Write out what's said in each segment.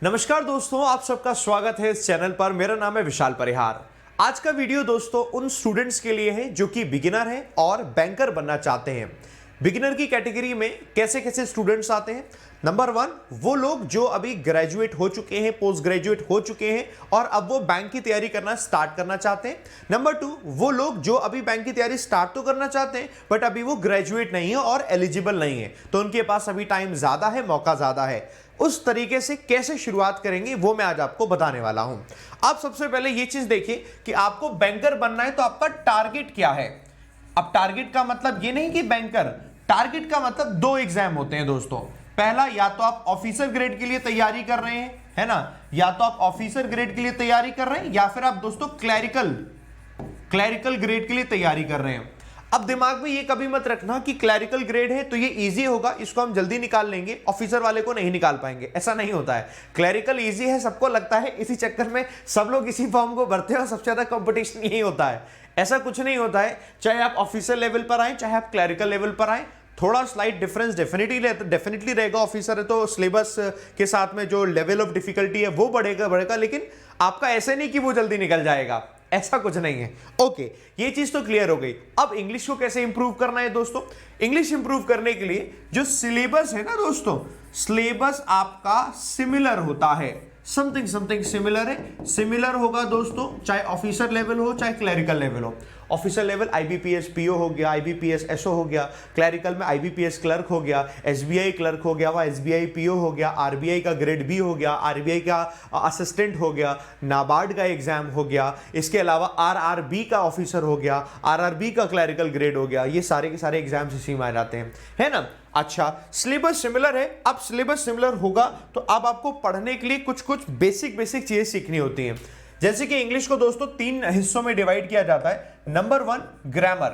नमस्कार दोस्तों, आप सबका स्वागत है इस चैनल पर। मेरा नाम है विशाल परिहार। आज का वीडियो दोस्तों उन स्टूडेंट्स के लिए है जो कि बिगिनर हैं और बैंकर बनना चाहते हैं। बिगिनर की कैटेगरी में कैसे कैसे स्टूडेंट्स आते हैं। नंबर 1, वो लोग जो अभी ग्रेजुएट हो चुके हैं, पोस्ट ग्रेजुएट हो चुके हैं और अब वो बैंक की तैयारी करना स्टार्ट करना चाहते हैं। नंबर 2, वो लोग जो अभी बैंक की तैयारी स्टार्ट तो करना चाहते हैं बट अभी वो ग्रेजुएट नहीं है और एलिजिबल नहीं है, तो उनके पास अभी टाइम ज्यादा है, मौका ज्यादा है। उस तरीके से कैसे शुरुआत करेंगे वो मैं आज आपको बताने वाला हूं। आप सबसे पहले ये चीज देखिए कि आपको बैंकर बनना है तो आपका टारगेट क्या है। अब टारगेट का मतलब ये नहीं कि बैंकर, टारगेट का मतलब 2 एग्जाम होते हैं दोस्तों। पहला, या तो आप ऑफिसर ग्रेड के लिए तैयारी कर रहे हैं, है ना, या तो आप ऑफिसर ग्रेड के लिए तैयारी कर रहे हैं या फिर आप दोस्तों क्लैरिकल ग्रेड के लिए तैयारी कर रहे हैं। अब दिमाग में ये कभी मत रखना कि क्लैरिकल ग्रेड है तो ये इजी होगा, इसको हम जल्दी निकाल लेंगे, ऑफिसर वाले को नहीं निकाल पाएंगे। ऐसा नहीं होता है। क्लैरिकल इजी है, सबको लगता है, इसी चक्कर में सब लोग इसी फॉर्म को भरते हैं और सबसे ज्यादा कंपटीशन यही होता है। ऐसा कुछ नहीं होता है। चाहे आप ऑफिसर लेवल पर आए, चाहे आप क्लैरिकल लेवल पर आए, थोड़ा स्लाइट डिफरेंस डेफिनेटली रहेगा। ऑफिसर है तो सिलेबस के साथ में जो लेवल ऑफ डिफिकल्टी है वो बढ़ेगा, लेकिन आपका ऐसे नहीं कि वो जल्दी निकल जाएगा, ऐसा कुछ नहीं है। ओके, ये चीज तो क्लियर हो गई। अब इंग्लिश को कैसे इंप्रूव करना है दोस्तों। इंग्लिश इंप्रूव करने के लिए जो सिलेबस है ना दोस्तों, सिलेबस आपका सिमिलर होता है, समथिंग सिमिलर है। सिमिलर होगा दोस्तों, चाहे ऑफिसर लेवल हो चाहे क्लैरिकल लेवल हो। ऑफिसर लेवल आईबीपीएस पीओ हो गया, आईबीपीएस एसओ हो गया, क्लैरिकल में आईबीपीएस क्लर्क हो गया, एसबीआई क्लर्क हो गया, वह एसबीआई पीओ हो गया, आरबीआई का ग्रेड बी हो गया, आरबीआई का असिस्टेंट हो गया, नाबार्ड का एग्जाम हो गया, इसके अलावा आरआरबी का ऑफिसर हो गया, आरआरबी का क्लैरिकल ग्रेड हो गया। ये सारे के सारे एग्जाम्स इसी में आ जाते हैं, है ना। अच्छा, सिलेबस सिमिलर है। अब सिलेबस सिमिलर होगा तो अब आपको पढ़ने के लिए कुछ बेसिक चीजें सीखनी होती हैं। जैसे कि इंग्लिश को दोस्तों 3 हिस्सों में डिवाइड किया जाता है। Number 1 grammar.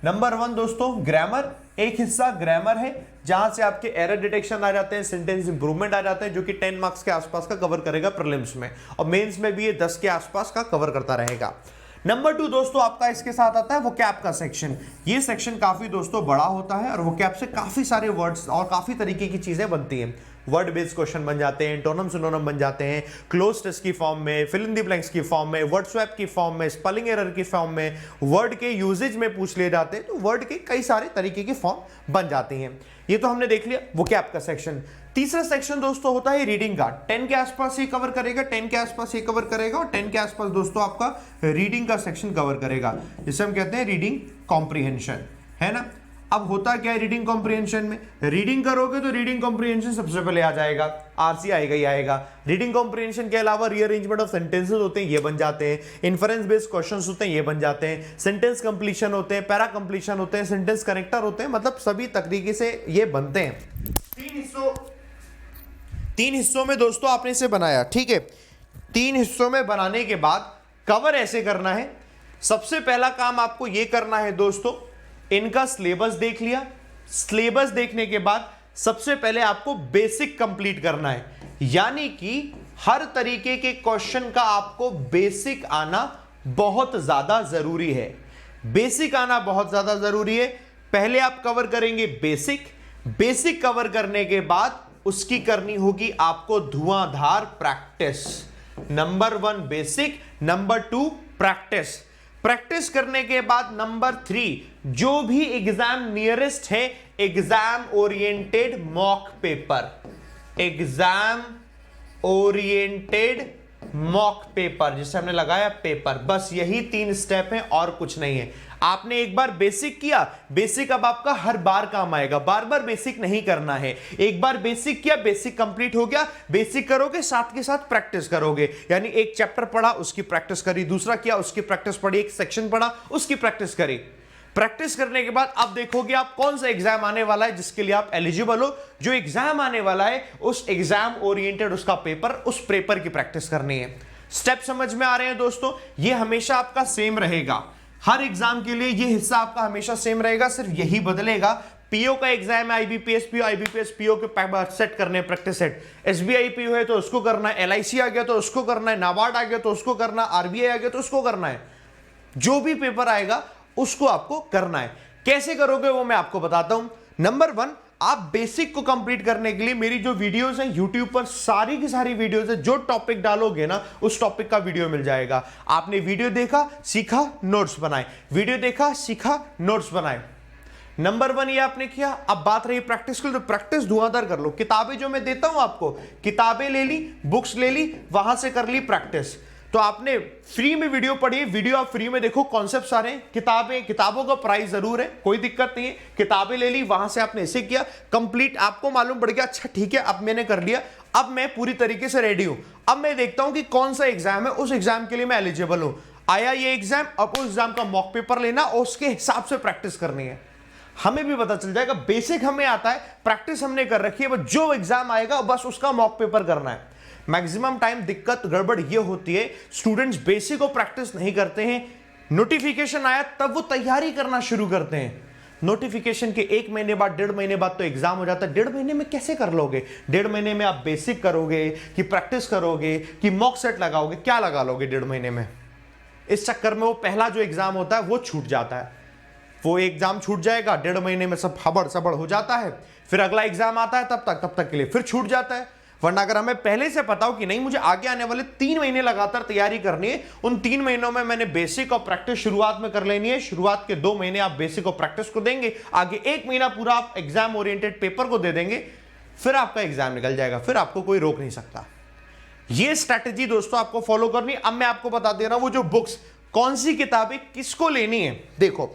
नंबर 1 दोस्तों ग्रामर, एक हिस्सा ग्रामर है जहां से आपके एरर डिटेक्शन आ जाते हैं, सेंटेंस इंप्रूवमेंट आ जाते हैं, जो कि 10 मार्क्स के आसपास का कवर करेगा प्रीलिम्स में, और मेंस में भी ये 10 के आसपास का कवर करता रहेगा। नंबर 2 दोस्तों आपका इसके साथ आता है वोकैब का सेक्शन। ये सेक्शन काफी दोस्तों बड़ा होता है और वोकैब से काफी सारे वर्ड्स और काफी तरीके की चीजें बनती हैं। वर्ड बेस्ड क्वेश्चन बन जाते हैं, एंटोनिम सिनोनिम बन जाते हैं, क्लोज टेस्ट की फॉर्म में, फिल इन द ब्लैंक्स की फॉर्म में, वर्ड स्वैप की फॉर्म में, स्पेलिंग एरर की फॉर्म में, वर्ड के यूजेज में पूछ लिए जाते हैं, तो वर्ड के कई सारे तरीके की फॉर्म बन जाती हैं। ये तो हमने देख लिया वोकैब का सेक्शन। तीसरा सेक्शन दोस्तों होता है रीडिंग का। 10 के आसपास ये कवर करेगा, 10 के आसपास ये कवर करेगा, और 10 के आसपास दोस्तों आपका रीडिंग का सेक्शन कवर करेगा, जिसे हम कहते हैं रीडिंग कॉम्प्रिहेंशन, है ना। अब होता क्या है रीडिंग कॉम्प्रिहेंशन में, रीडिंग करोगे तो रीडिंग कॉम्प्रिहेंशन सबसे पहले आ जाएगा, आरसी आएगा ही आएगा। रीडिंग कॉम्प्रिहेंशन के अलावा रीअरेंजमेंट ऑफ सेंटेंसेस होते हैं, ये बन जाते हैं, इन्फरेंस बेस्ड क्वेश्चंस होते हैं, ये बन जाते हैं, सेंटेंस कंप्लीशन होते हैं, पैरा कंप्लीशन होते हैं, सेंटेंस कनेक्टर होते हैं, मतलब सभी तरीके से ये बनते हैं। 3 हिस्सों में दोस्तों आपने इसे बनाया, ठीक है। 3 हिस्सों में बनाने के बाद कवर ऐसे करना है। सबसे पहला काम आपको यह करना है दोस्तों, इनका सिलेबस देख लिया। सिलेबस देखने के बाद सबसे पहले आपको बेसिक कंप्लीट करना है, यानी कि हर तरीके के क्वेश्चन का आपको बेसिक आना बहुत ज्यादा जरूरी है। बेसिक आना बहुत ज्यादा जरूरी है। पहले आप कवर करेंगे बेसिक कवर करने के बाद उसकी करनी होगी आपको धुआंधार practice. Number 1 basic, number 2 practice. Practice करने के बाद नंबर 3, जो भी एग्जाम नियरेस्ट है, exam oriented mock paper, exam oriented mock paper, जिसे हमने लगाया पेपर। बस यही 3 स्टेप हैं और कुछ नहीं है। आपने एक बार बेसिक किया, बेसिक अब आपका हर बार काम आएगा, बार बार बेसिक नहीं करना है। एक बार बेसिक किया, बेसिक कंप्लीट हो गया, बेसिक करोगे साथ के साथ प्रैक्टिस करोगे, यानी एक चैप्टर पढ़ा उसकी प्रैक्टिस करी, दूसरा किया उसकी प्रैक्टिस पढ़ी, एक सेक्शन पढ़ा उसकी प्रैक्टिस करी। प्रैक्टिस करने के बाद अब देखोगे आप कौन सा एग्जाम आने वाला है जिसके लिए आप एलिजिबल हो। जो एग्जाम आने वाला है उस एग्जाम ओरिएंटेड उसका पेपर, उस पेपर की प्रैक्टिस करनी है। स्टेप समझ में आ रहे हैं दोस्तों। ये हमेशा आपका सेम रहेगा, हर एग्जाम के लिए ये हिस्सा आपका हमेशा सेम रहेगा, सिर्फ यही बदलेगा। पीओ का एग्जाम है, आईबीपीएस पीओ के सेट करने हैं, प्रैक्टिस सेट। एसबीआई पीओ है तो उसको करना है, एलआईसी आ गया तो उसको करना है, नाबार्ड आ गया तो उसको करना है, आरबीआई आ गया तो उसको करना है। जो भी पेपर आएगा उसको आपको करना है। कैसे करोगे वो मैं आपको बताता हूं। नंबर 1, आप बेसिक को कंप्लीट करने के लिए मेरी जो वीडियोस हैं YouTube पर, सारी की सारी वीडियोस है, जो टॉपिक डालोगे ना उस टॉपिक का वीडियो मिल जाएगा। आपने वीडियो देखा, सीखा, नोट्स बनाए, वीडियो देखा, सीखा, नोट्स बनाए। नंबर 1 ये आपने किया। अब बात रही प्रैक्टिस की, तो प्रैक्टिस धुआंधार कर लो। किताबें जो मैं देता हूं आपको, किताबें ले ली, बुक्स ले ली, वहां से कर ली प्रैक्टिस। तो आपने फ्री में वीडियो पढ़ी, वीडियो आप फ्री में देखो, कॉन्सेप्ट सारे। किताबों का प्राइस जरूर है, कोई दिक्कत नहीं है। किताबें ले ली, वहां से आपने ऐसे किया कंप्लीट, आपको मालूम पड़ गया, अच्छा ठीक है अब मैंने कर लिया, अब मैं पूरी तरीके से रेडी हूं। अब मैं देखता हूं कि कौन सा एग्जाम है, उस एग्जाम के लिए मैं एलिजिबल हूं। आया ये एग्जाम, अब उस एग्जाम का मॉक पेपर लेना और उसके हिसाब से प्रैक्टिस करनी है। हमें भी पता चल जाएगा, बेसिक हमें आता है, प्रैक्टिस हमने कर रखी है, बस जो एग्जाम आएगा बस उसका मॉक पेपर करना है। मैक्सिमम टाइम दिक्कत गड़बड़ ये होती है, स्टूडेंट्स बेसिक को प्रैक्टिस नहीं करते हैं, नोटिफिकेशन आया तब वो तैयारी करना शुरू करते हैं। नोटिफिकेशन के 1 महीने बाद, 1.5 महीने बाद तो एग्जाम हो जाता है। 1.5 महीने में कैसे कर लोगे? 1.5 महीने में आप बेसिक करोगे कि प्रैक्टिस करोगे कि मॉक सेट लगाओगे? क्या लगा लोगे 1.5 महीने में? इस चक्कर में वो पहला जो एग्जाम होता है वो छूट जाता है। वो एग्जाम छूट जाएगा, 1.5 महीने में सब हबड़ सबड़ हो जाता है, फिर अगला एग्जाम आता है, तब तक के लिए फिर छूट जाता है। वरना अगर हमें पहले से पता हो कि नहीं मुझे आगे आने वाले 3 महीने लगातार तैयारी करनी है, उन 3 महीनों में मैंने बेसिक और प्रैक्टिस शुरुआत में कर लेनी है। शुरुआत के 2 महीने आप बेसिक और प्रैक्टिस को देंगे, आगे 1 महीना पूरा आप एग्जाम ओरिएंटेड पेपर को दे देंगे, फिर आपका एग्जाम निकल जाएगा, फिर आपको कोई रोक नहीं सकता। ये स्ट्रैटेजी दोस्तों आपको फॉलो करनी। अब मैं आपको बता दे रहा हूं वो जो बुक्स, कौन सी किताबें किसको लेनी है। देखो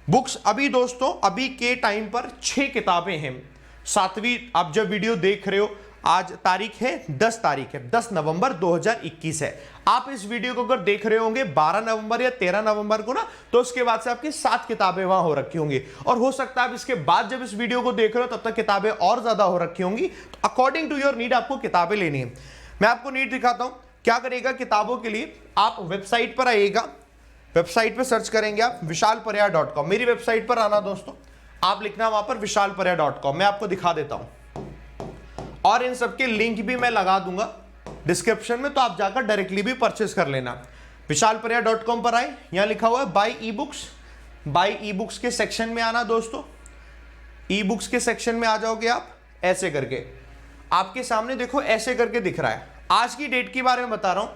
बुक्स अभी दोस्तों, अभी के टाइम पर 6 किताबें हैं। 7वीं, आप जब वीडियो देख रहे हो, आज तारीख है 10 तारीख है, 10 नवंबर 2021 है। आप इस वीडियो को अगर देख रहे होंगे 12 नवंबर या 13 नवंबर को ना, तो उसके बाद से आपकी 7 किताबें वहां हो रखी होंगी। और हो सकता है आप इसके बाद जब इस वीडियो को देख रहे हो तब तक किताबें और ज्यादा हो रखी होंगी। तो अकॉर्डिंग टू योर नीड आपको किताबें लेनी है। मैं आपको नीड दिखाता हूं क्या करेगा। किताबों के लिए आप वेबसाइट पर आइएगा, वेबसाइट पे सर्च करेंगे आप vishalparya.com। मेरी वेबसाइट पर आना दोस्तों, आप लिखना वहां पर vishalparya.com। मैं आपको दिखा देता हूं और इन सबके लिंक भी मैं लगा दूंगा डिस्क्रिप्शन में, तो आप जाकर डायरेक्टली भी परचेस कर लेना। vishalparya.com पर आए, यहां लिखा हुआ है buy e books. Buy e books के सेक्शन में आना दोस्तों, ई बुक्स के सेक्शन में आ जाओगे आप, ऐसे करके आपके सामने देखो ऐसे करके दिख रहा है। आज की डेट के बारे में बता रहा हूं,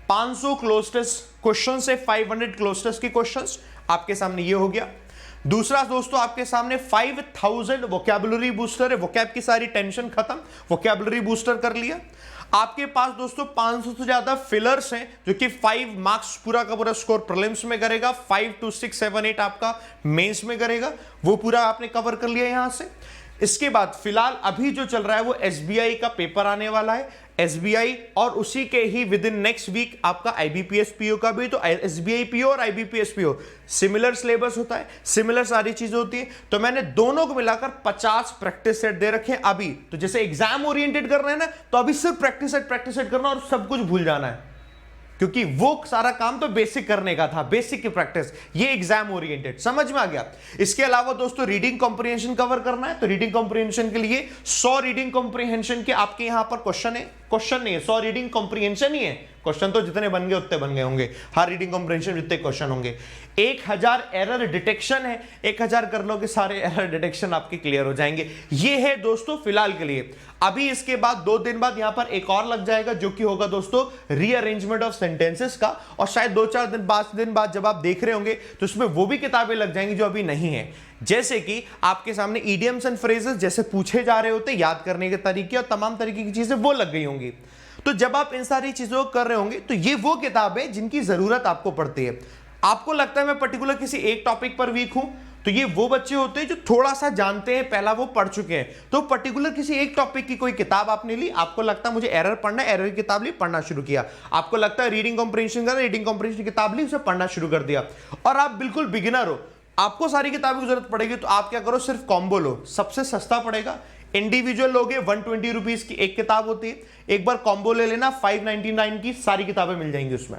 500 क्लोज टेस्ट क्वेश्चन से 500 क्लोज टेस्ट की क्वेश्चंस आपके सामने ये हो गया। दूसरा दोस्तों आपके सामने 5000 वोकैबुलरी बूस्टर है, वोकैब की सारी टेंशन खत्म, वोकैबुलरी बूस्टर कर लिया। आपके पास दोस्तों 500 से ज्यादा फिलर्स हैं जो कि 5 मार्क्स पूरा का पूरा स्कोर प्रीलिम्स में करेगा, 5 2 6 7 8 आपका मेंस में करेगा, वो पूरा आपने कवर कर लिया यहां से। इसके बाद फिलहाल अभी जो चल रहा है वो एसबीआई का पेपर आने वाला है, एसबीआई, और उसी के ही विद इन नेक्स्ट वीक आपका आईबीपीएस पीओ का भी। तो एसबीआई पीओ और आईबीपीएस पीओ सिमिलर सिलेबस होता है, सिमिलर सारी चीजें होती है। तो मैंने दोनों को मिलाकर 50 प्रैक्टिस सेट दे रखे हैं अभी। तो जैसे एग्जाम ओरिएंटेड कर रहे हैं ना, तो अभी सिर्फ प्रैक्टिस सेट करना और सब कुछ भूल जाना है, क्योंकि वो सारा काम तो बेसिक करने का था, बेसिक की प्रैक्टिस। ये एग्जाम ओरिएंटेड, समझ में आ गया। इसके अलावा दोस्तों रीडिंग कॉम्प्रिहेंशन कवर करना है, तो रीडिंग कॉम्प्रिहेंशन के लिए 100 रीडिंग कॉम्प्रिहेंशन के आपके यहां पर क्वेश्चन है, क्वेश्चन नहीं है, 100 रीडिंग कॉम्प्रिहेंशन ही है। क्वेश्चन तो जितने बन गए उतने बन गए होंगे, हर रीडिंग कॉम्प्रिहेंशन जितने क्वेश्चन होंगे। 1000 एरर डिटेक्शन है, 1000 कर लो कि सारे एरर डिटेक्शन आपके क्लियर हो जाएंगे। ये है दोस्तों फिलहाल के लिए। अभी इसके बाद 2 दिन बाद यहां पर एक और लग जाएगा, जो कि होगा दोस्तों रीअरेंजमेंट ऑफ सेंटेंसेस का, और शायद 2-4 दिन बाद जब आप देख रहे होंगे तो उसमें वो भी किताबें लग जाएंगी जो अभी नहीं है। जैसे कि आपके सामने इडियम्स एंड फ्रेजेस जैसे पूछे जा रहे होते, याद करने के तरीके और तमाम तरीके की चीजें वो लग गई होंगी। तो जब आप इन सारी चीजों को कर रहे होंगे तो ये वो किताबें जिनकी जरूरत आपको पड़ती है। आपको लगता है मैं पर्टिकुलर किसी एक टॉपिक पर वीक हूं, तो ये वो बच्चे होते हैं जो थोड़ा सा जानते हैं, पहला वो पढ़ चुके हैं। तो पर्टिकुलर किसी एक टॉपिक की कोई किताब आपने ली, आपको लगता है मुझे एरर पढ़ना है, एरर की किताब ली, पढ़ना शुरू किया। आपको लगता है रीडिंग कॉम्प्रिहेंशन करना, रीडिंग कॉम्प्रिहेंशन की किताब ली, उसे पढ़ना शुरू कर दिया। और आप बिल्कुल बिगिनर हो, आपको सारी किताबों की जरूरत पड़ेगी, तो आप क्या करो, सिर्फ कॉम्बो लो, सबसे सस्ता पड़ेगा। इंडिविजुअल लोगे 120 रुपीज की एक किताब होती है, एक बार कॉम्बो ले लेना 599 की सारी किताबें मिल जाएंगी उसमें,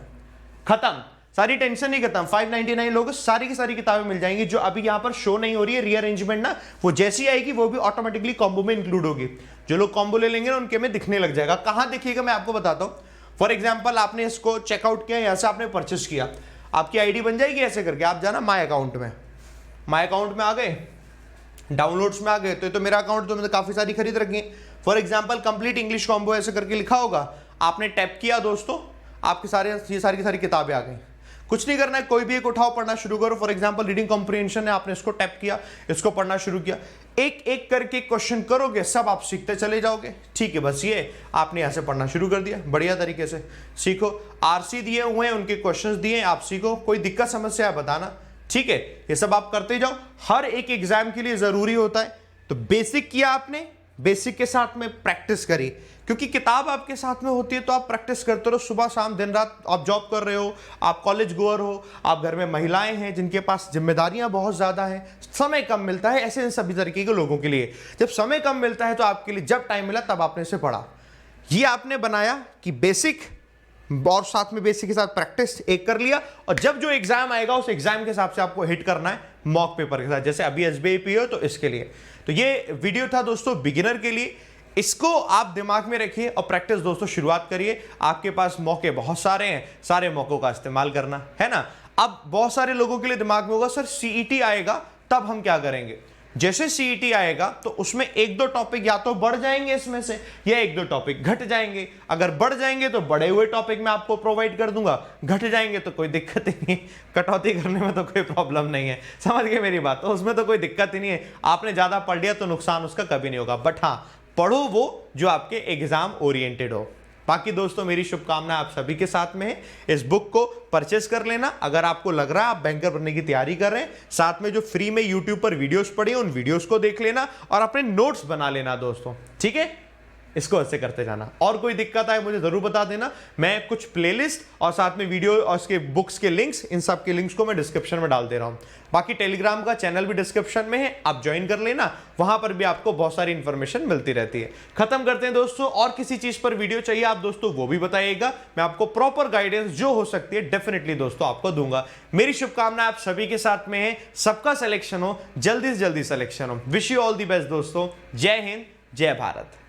खत्म, सारी टेंशन नहीं खत्म। 599 लोगों सारी की सारी किताबें मिल जाएंगी, जो अभी यहां पर शो नहीं हो रही है रीअरेंजमेंट ना, वो जैसी आएगी वो भी ऑटोमेटिकली कॉम्बो में इंक्लूड होगी। जो लोग कॉम्बो ले लेंगे ना उनके में दिखने लग जाएगा। कहां देखिएगा मैं आपको बताता हूं। फॉर एग्जाम्पल आपने इसको चेकआउट किया, यहां से आपने परचेस किया, आपकी आईडी बन जाएगी ऐसे करके, आप जाना माई अकाउंट में, माई अकाउंट में आ गए, डाउनलोड्स में आ गए तो मेरा अकाउंट तो मैंने काफी सारी खरीद रखी है। For example complete English combo ऐसे करके लिखा होगा, आपने टैप किया दोस्तों, आपके ये सारी की सारी किताबें आ गई। कुछ नहीं करना है, कोई भी एक उठाओ, पढ़ना शुरू करो। फॉर एग्जांपल रीडिंग कॉम्प्रिहेंशन है, आपने इसको टैप किया, इसको पढ़ना शुरू किया, एक एक करके क्वेश्चन करोगे, सब आप सीखते चले जाओगे। ठीक है, बस ये आपने यहां से पढ़ना शुरू कर दिया, बढ़िया तरीके से सीखो। आरसी दिए हुए हैं, उनके क्वेश्चंस दिए, आप सीखो, कोई दिक्कत समस्या है बताना। ठीक है, ये सब आप करते जाओ, हर एक एग्जाम के लिए जरूरी होता है। तो बेसिक किया आपने, बेसिक के साथ में प्रैक्टिस करी, क्योंकि किताब आपके साथ में होती है तो आप प्रैक्टिस करते रहो, सुबह शाम दिन रात। आप जॉब कर रहे हो, आप कॉलेज गोअर हो, आप घर में महिलाएं हैं जिनके पास जिम्मेदारियां बहुत ज्यादा हैं, समय कम मिलता है, ऐसे इन सभी तरीके के लोगों के लिए जब समय कम मिलता है तो आपके लिए जब टाइम मिला तब आपने इसे पढ़ा। ये आपने बनाया कि बेसिक और साथ में बेसिक के साथ प्रैक्टिस एक कर लिया, और जब जो एग्जाम आएगा उस एग्जाम के हिसाब से आपको हिट करना है मॉक पेपर के साथ। जैसे अभी एसबीआई पीओ तो इसके लिए तो ये वीडियो था दोस्तों बिगिनर के लिए, इसको आप दिमाग में रखिए और प्रैक्टिस दोस्तों शुरुआत करिए। आपके पास मौके बहुत सारे हैं, सारे मौकों का इस्तेमाल करना है ना। अब बहुत सारे लोगों के लिए दिमाग में होगा सर सीईटी आएगा तब हम क्या करेंगे। जैसे सीईटी आएगा तो उसमें एक दो टॉपिक या तो बढ़ जाएंगे इसमें से, या एक दो टॉपिक घट जाएंगे। अगर बढ़ जाएंगे तो बढ़े हुए टॉपिक मैं आपको प्रोवाइड कर दूंगा, घट जाएंगे तो कोई दिक्कत ही नहीं है, कटौती करने में तो कोई प्रॉब्लम नहीं है। समझ गए मेरी बात, तो उसमें तो कोई दिक्कत ही नहीं है। आपने ज्यादा पढ़ लिया तो नुकसान उसका कभी नहीं होगा, बट हाँ पढ़ो वो जो आपके एग्जाम ओरिएंटेड हो। बाकी दोस्तों मेरी शुभकामनाएं आप सभी के साथ में है। इस बुक को परचेस कर लेना अगर आपको लग रहा है आप बैंकर बनने की तैयारी कर रहे हैं। साथ में जो फ्री में यूट्यूब पर वीडियोस पड़े उन वीडियोस को देख लेना और अपने नोट्स बना लेना दोस्तों। ठीक है, इसको ऐसे करते जाना। और कोई दिक्कत आए मुझे जरूर बता देना, मैं कुछ प्लेलिस्ट और साथ में वीडियो और उसके बुक्स के लिंक्स, इन सब के लिंक्स को मैं डिस्क्रिप्शन में डाल दे रहा हूं। बाकी टेलीग्राम का चैनल भी डिस्क्रिप्शन में है, आप ज्वाइन कर लेना, वहां पर भी आपको बहुत सारी इंफॉर्मेशन मिलती रहती है। खत्म करते हैं दोस्तों, और किसी चीज पर वीडियो चाहिए आप दोस्तों वो भी बताइएगा, मैं आपको प्रॉपर गाइडेंस जो हो सकती है डेफिनेटली दोस्तों आपको दूंगा। मेरी शुभकामनाएं आप सभी के साथ में है, सबका सिलेक्शन हो, जल्दी से जल्दी सिलेक्शन हो। Wish you all the best दोस्तों। जय हिंद, जय भारत।